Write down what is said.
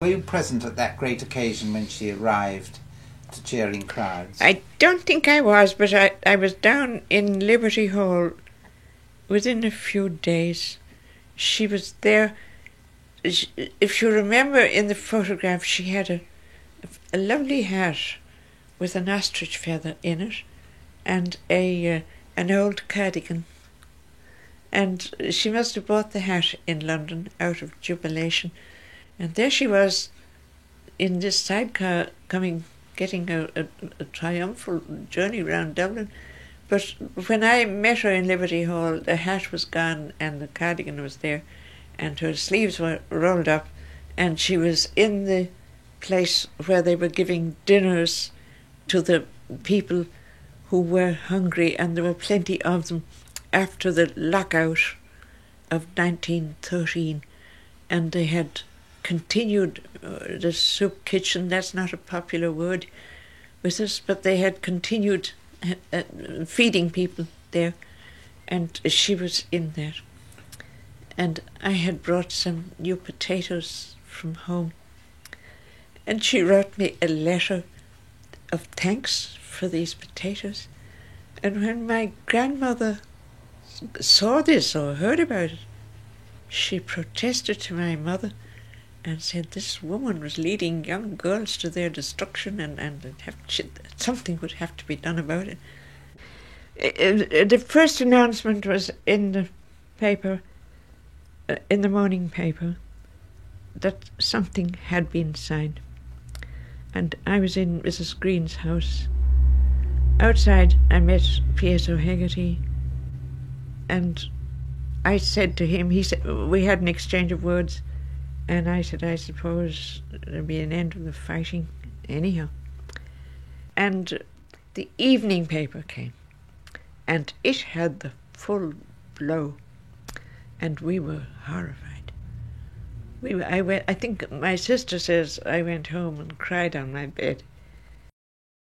Were you present at that great occasion when she arrived to cheering crowds? I don't think I was, but I was down in Liberty Hall within a few days. She was there. If you remember in the photograph, she had a lovely hat with an ostrich feather in it and an old cardigan. And she must have bought the hat in London out of jubilation. And there she was in this sidecar getting a triumphal journey around Dublin. But when I met her in Liberty Hall, the hat was gone and the cardigan was there and her sleeves were rolled up, and she was in the place where they were giving dinners to the people who were hungry, and there were plenty of them after the lockout of 1913, and they had continued the soup kitchen. That's not a popular word with us, but they had continued feeding people there, and she was in there. And I had brought some new potatoes from home, and she wrote me a letter of thanks for these potatoes. And when my grandmother saw this or heard about it, she protested to my mother and said this woman was leading young girls to their destruction, and something would have to be done about it. The first announcement was in the paper, in the morning paper, that something had been signed. And I was in Mrs. Green's house. Outside I met Pietro Hegarty, and I said to him, he said, we had an exchange of words, and I said, I suppose there'll be an end of the fighting anyhow. And the evening paper came, and it had the full blow, and we were horrified. I think my sister says I went home and cried on my bed.